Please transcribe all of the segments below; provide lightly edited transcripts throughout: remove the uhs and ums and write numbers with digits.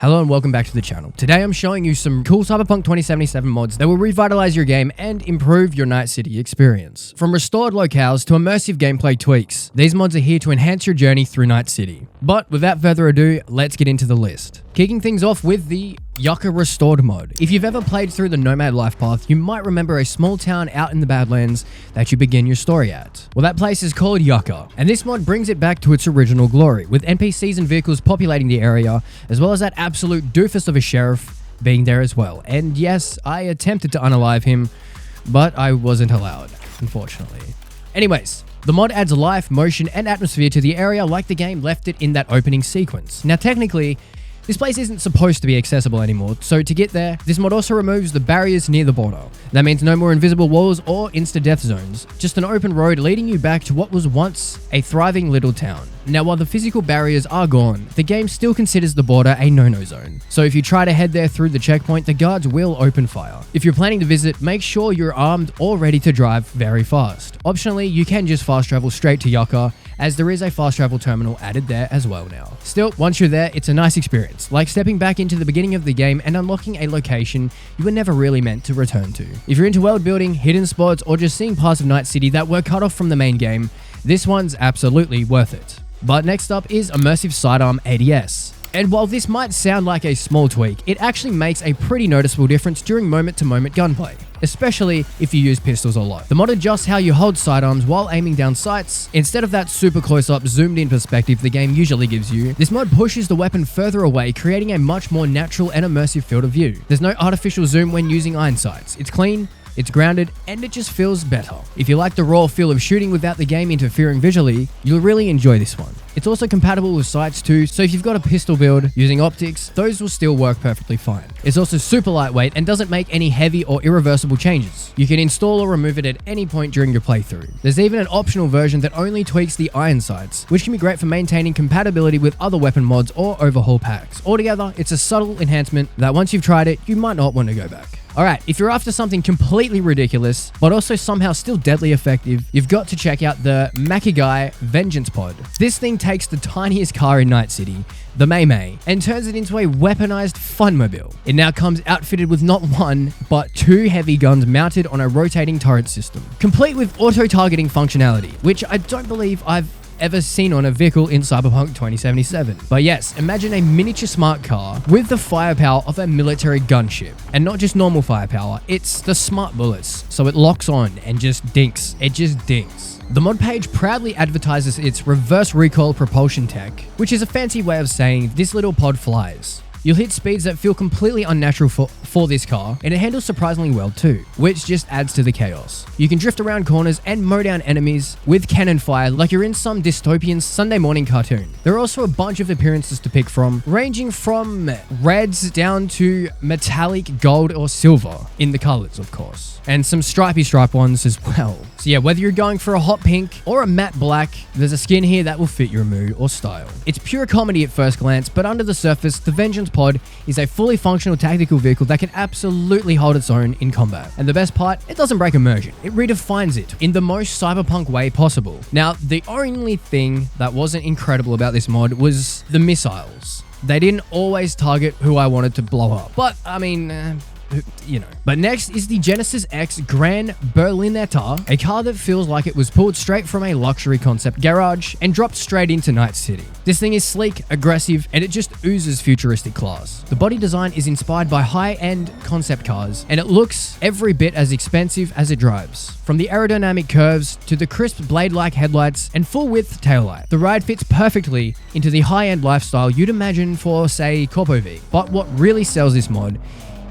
Hello and welcome back to the channel. Today I'm showing you some cool Cyberpunk 2077 mods that will revitalize your game and improve your Night City experience. From restored locales to immersive gameplay tweaks, these mods are here to enhance your journey through Night City. But without further ado, let's get into the list. Kicking things off with the Yucca Restored mod. If you've ever played through the Nomad life path, you might remember a small town out in the Badlands that you begin your story at. Well, that place is called Yucca, and this mod brings it back to its original glory, with NPCs and vehicles populating the area, as well as that absolute doofus of a sheriff being there as well. And yes, I attempted to unalive him, but I wasn't allowed, unfortunately. Anyways, the mod adds life, motion, and atmosphere to the area like the game left it in that opening sequence. Now, technically, this place isn't supposed to be accessible anymore, so to get there, this mod also removes the barriers near the border. That means no more invisible walls or insta-death zones, just an open road leading you back to what was once a thriving little town. Now, while the physical barriers are gone, the game still considers the border a no-no zone. So if you try to head there through the checkpoint, the guards will open fire. If you're planning to visit, make sure you're armed or ready to drive very fast. Optionally, you can just fast travel straight to Yucca, as there is a fast travel terminal added there as well now. Still, once you're there, it's a nice experience, like stepping back into the beginning of the game and unlocking a location you were never really meant to return to. If you're into world building, hidden spots, or just seeing parts of Night City that were cut off from the main game, this one's absolutely worth it. But next up is Immersive Sidearm ADS. And while this might sound like a small tweak, it actually makes a pretty noticeable difference during moment-to-moment gunplay, especially if you use pistols a lot. The mod adjusts how you hold sidearms while aiming down sights. Instead of that super close-up, zoomed-in perspective the game usually gives you, this mod pushes the weapon further away, creating a much more natural and immersive field of view. There's no artificial zoom when using iron sights. It's clean, it's grounded, and it just feels better. If you like the raw feel of shooting without the game interfering visually, you'll really enjoy this one. It's also compatible with sights too, so if you've got a pistol build using optics, those will still work perfectly fine. It's also super lightweight and doesn't make any heavy or irreversible changes. You can install or remove it at any point during your playthrough. There's even an optional version that only tweaks the iron sights, which can be great for maintaining compatibility with other weapon mods or overhaul packs. Altogether, it's a subtle enhancement that once you've tried it, you might not want to go back. Alright, if you're after something completely ridiculous, but also somehow still deadly effective, you've got to check out the Makigai Vengeance Pod. This thing takes the tiniest car in Night City, the May, and turns it into a weaponized funmobile. It now comes outfitted with not one, but two heavy guns mounted on a rotating turret system, complete with auto-targeting functionality, which I don't believe I've ever seen on a vehicle in Cyberpunk 2077. But yes, imagine a miniature smart car with the firepower of a military gunship. And not just normal firepower, it's the smart bullets. So it locks on and just dinks. It just dinks. The mod page proudly advertises its reverse recoil propulsion tech, which is a fancy way of saying this little pod flies. You'll hit speeds that feel completely unnatural for this car, and it handles surprisingly well too, which just adds to the chaos. You can drift around corners and mow down enemies with cannon fire like you're in some dystopian Sunday morning cartoon. There are also a bunch of appearances to pick from, ranging from reds down to metallic gold or silver, in the colors of course, and some stripy stripe ones as well. So yeah, whether you're going for a hot pink or a matte black, there's a skin here that will fit your mood or style. It's pure comedy at first glance, but under the surface, the Vengeance Pod is a fully functional tactical vehicle that can absolutely hold its own in combat. And the best part, it doesn't break immersion. It redefines it in the most cyberpunk way possible. Now, the only thing that wasn't incredible about this mod was the missiles. They didn't always target who I wanted to blow up. But, I mean, you know. But next is the Genesis X Gran Berlinetta, a car that feels like it was pulled straight from a luxury concept garage and dropped straight into Night City. This thing is sleek, aggressive, and it just oozes futuristic class. The body design is inspired by high-end concept cars, and it looks every bit as expensive as it drives. From the aerodynamic curves to the crisp blade-like headlights and full-width taillight, the ride fits perfectly into the high-end lifestyle you'd imagine for, say, Corpo V. But what really sells this mod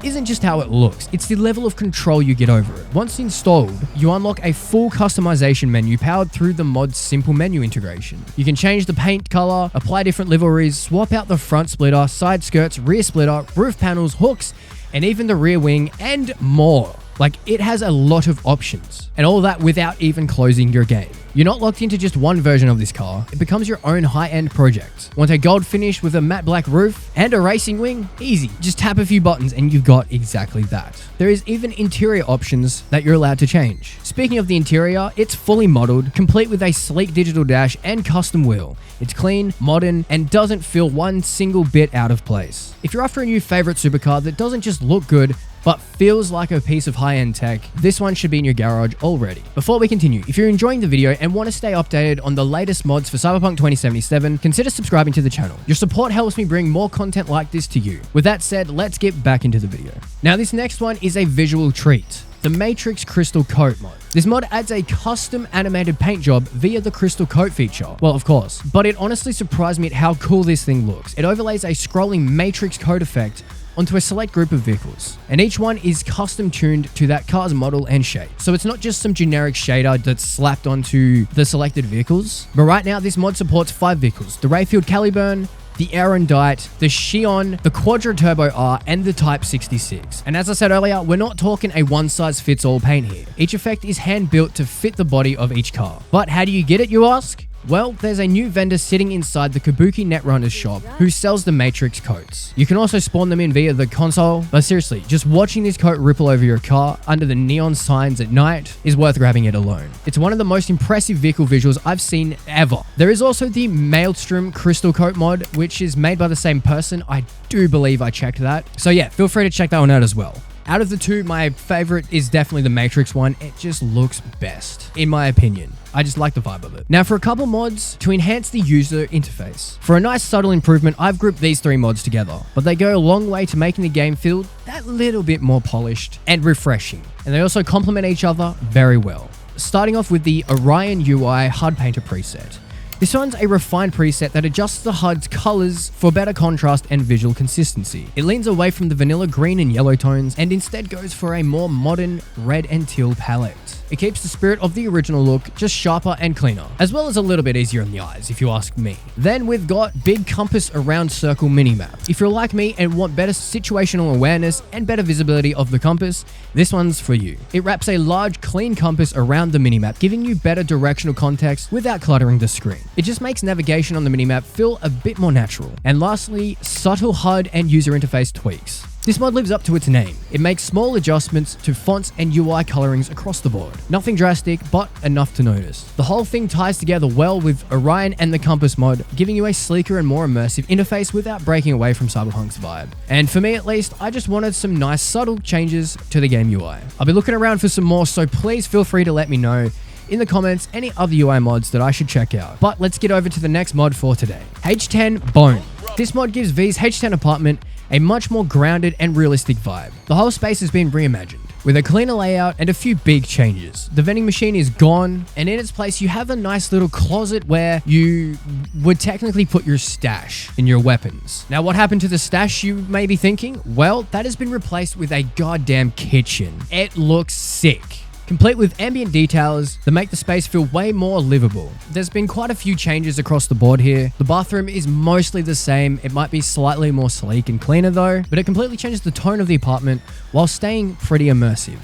isn't just how it looks, it's the level of control you get over it. Once installed, you unlock a full customization menu powered through the mod's simple menu integration. You can change the paint color, apply different liveries, swap out the front splitter, side skirts, rear splitter, roof panels, hooks, and even the rear wing, and more. Like, it has a lot of options, and all that without even closing your game. You're not locked into just one version of this car. It becomes your own high-end project. Want a gold finish with a matte black roof and a racing wing? Easy. Just tap a few buttons and you've got exactly that. There is even interior options that you're allowed to change. Speaking of the interior, it's fully modeled, complete with a sleek digital dash and custom wheel. It's clean, modern, and doesn't feel one single bit out of place. If you're after a new favorite supercar that doesn't just look good, but feels like a piece of high-end tech, this one should be in your garage already. Before we continue, if you're enjoying the video and want to stay updated on the latest mods for Cyberpunk 2077, consider subscribing to the channel. Your support helps me bring more content like this to you. With that said, let's get back into the video. Now, this next one is a visual treat. The Matrix Crystal Coat mod. This mod adds a custom animated paint job via the Crystal Coat feature. Well, of course, but it honestly surprised me at how cool this thing looks. It overlays a scrolling Matrix coat effect onto a select group of vehicles, and each one is custom tuned to that car's model and shape. So it's not just some generic shader that's slapped onto the selected vehicles, but right now this mod supports 5 vehicles: the Rayfield Caliburn, the Erendite, the Xion, the Quadra Turbo R, and the Type 66. And as I said earlier, we're not talking a one-size-fits-all paint here. Each effect is hand-built to fit the body of each car. But how do you get it, you ask? Well, there's a new vendor sitting inside the Kabuki Netrunner's shop who sells the Matrix coats. You can also spawn them in via the console, but seriously, just watching this coat ripple over your car under the neon signs at night is worth grabbing it alone. It's one of the most impressive vehicle visuals I've seen ever. There is also the Maelstrom Crystal Coat mod, which is made by the same person. I do believe I checked that. So yeah, feel free to check that one out as well. Out of the two, my favorite is definitely the Matrix one. It just looks best, in my opinion. I just like the vibe of it. Now, for a couple mods to enhance the user interface. For a nice subtle improvement, I've grouped these 3 mods together, but they go a long way to making the game feel that little bit more polished and refreshing. And they also complement each other very well. Starting off with the Orion UI HUD Painter preset. This one's a refined preset that adjusts the HUD's colors for better contrast and visual consistency. It leans away from the vanilla green and yellow tones and instead goes for a more modern red and teal palette. It keeps the spirit of the original look, just sharper and cleaner, as well as a little bit easier on the eyes, if you ask me. Then we've got Big Compass Around Circle minimap. If you're like me and want better situational awareness and better visibility of the compass, this one's for you. It wraps a large, clean compass around the minimap, giving you better directional context without cluttering the screen. It just makes navigation on the minimap feel a bit more natural. And lastly, subtle HUD and user interface tweaks. This mod lives up to its name. It makes small adjustments to fonts and UI colorings across the board. Nothing drastic, but enough to notice. The whole thing ties together well with Orion and the Compass mod, giving you a sleeker and more immersive interface without breaking away from Cyberpunk's vibe. And for me at least, I just wanted some nice subtle changes to the game UI. I'll be looking around for some more, so please feel free to let me know in the comments any other UI mods that I should check out. But let's get over to the next mod for today. H10 Bone. This mod gives V's H10 apartment a much more grounded and realistic vibe. The whole space has been reimagined, with a cleaner layout and a few big changes. The vending machine is gone, and in its place you have a nice little closet where you would technically put your stash and your weapons. Now, what happened to the stash, you may be thinking? Well, that has been replaced with a goddamn kitchen. It looks sick, complete with ambient details that make the space feel way more livable. There's been quite a few changes across the board here. The bathroom is mostly the same. It might be slightly more sleek and cleaner though, but it completely changes the tone of the apartment while staying pretty immersive.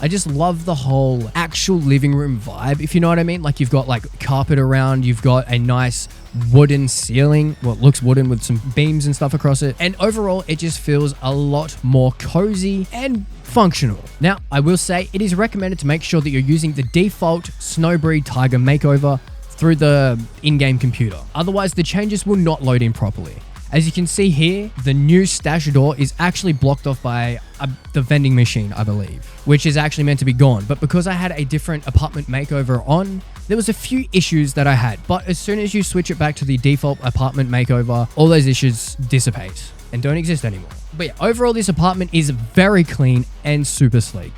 I just love the whole actual living room vibe, if you know what I mean. Like, you've got like carpet around, you've got a nice wooden ceiling, well, it looks wooden with some beams and stuff across it. And overall, it just feels a lot more cozy and functional. Now, I will say it is recommended to make sure that you're using the default Snowbreed Tiger makeover through the in-game computer. Otherwise, the changes will not load in properly. As you can see here, the new stash door is actually blocked off by the vending machine, I believe, which is actually meant to be gone. But because I had a different apartment makeover on, there was a few issues that I had. But as soon as you switch it back to the default apartment makeover, all those issues dissipate and don't exist anymore. But yeah, overall, this apartment is very clean and super sleek.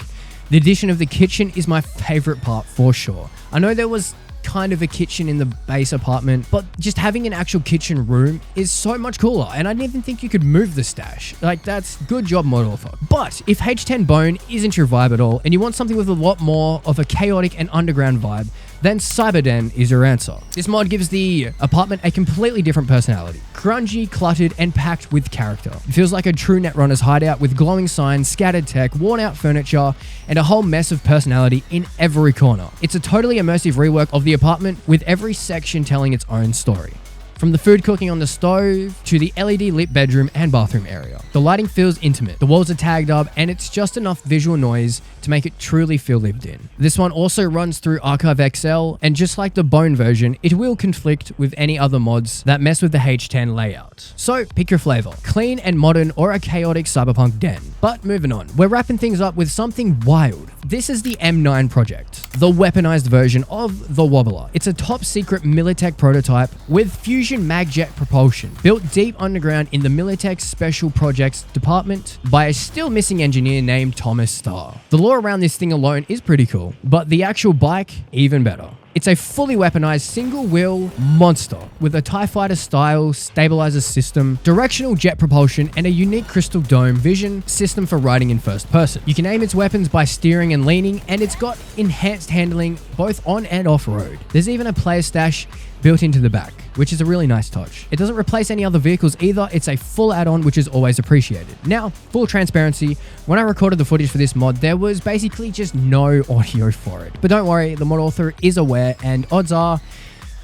The addition of the kitchen is my favorite part for sure. I know there was kind of a kitchen in the base apartment, but just having an actual kitchen room is so much cooler, and I didn't even think you could move the stash. Like, that's good job, mod author. But if H10 Bone isn't your vibe at all, and you want something with a lot more of a chaotic and underground vibe, then Cyberden is your answer. This mod gives the apartment a completely different personality. Grungy, cluttered, and packed with character. It feels like a true Netrunner's hideout with glowing signs, scattered tech, worn out furniture, and a whole mess of personality in every corner. It's a totally immersive rework of the apartment with every section telling its own story. From the food cooking on the stove to the LED lit bedroom and bathroom area. The lighting feels intimate, the walls are tagged up, and it's just enough visual noise to make it truly feel lived in. This one also runs through Archive XL, and just like the Bone version, it will conflict with any other mods that mess with the H10 layout. So pick your flavor, clean and modern or a chaotic cyberpunk den. But moving on, we're wrapping things up with something wild. This is the M9 project, the weaponized version of the Wobbler. It's a top secret Militech prototype with fusion magjet propulsion, built deep underground in the Militech Special Projects department by a still missing engineer named Thomas Starr. The lore around this thing alone is pretty cool, but the actual bike, even better. It's a fully weaponized single-wheel monster with a TIE Fighter style stabilizer system, directional jet propulsion, and a unique crystal dome vision system for riding in first person. You can aim its weapons by steering and leaning, and it's got enhanced handling both on and off-road. There's even a player stash built into the back, which is a really nice touch. It doesn't replace any other vehicles either, it's a full add-on, which is always appreciated. Now, full transparency, when I recorded the footage for this mod, there was basically just no audio for it. But don't worry, the mod author is aware, and odds are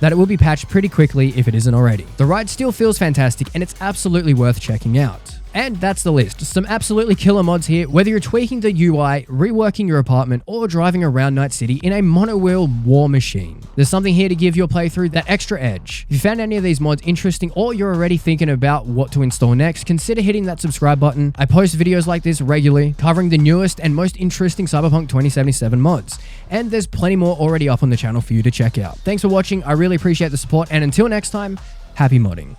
that it will be patched pretty quickly if it isn't already. The ride still feels fantastic, and it's absolutely worth checking out. And that's the list. Some absolutely killer mods here, whether you're tweaking the UI, reworking your apartment, or driving around Night City in a monowheel war machine. There's something here to give your playthrough that extra edge. If you found any of these mods interesting or you're already thinking about what to install next, consider hitting that subscribe button. I post videos like this regularly, covering the newest and most interesting Cyberpunk 2077 mods. And there's plenty more already up on the channel for you to check out. Thanks for watching, I really appreciate the support, and until next time, happy modding.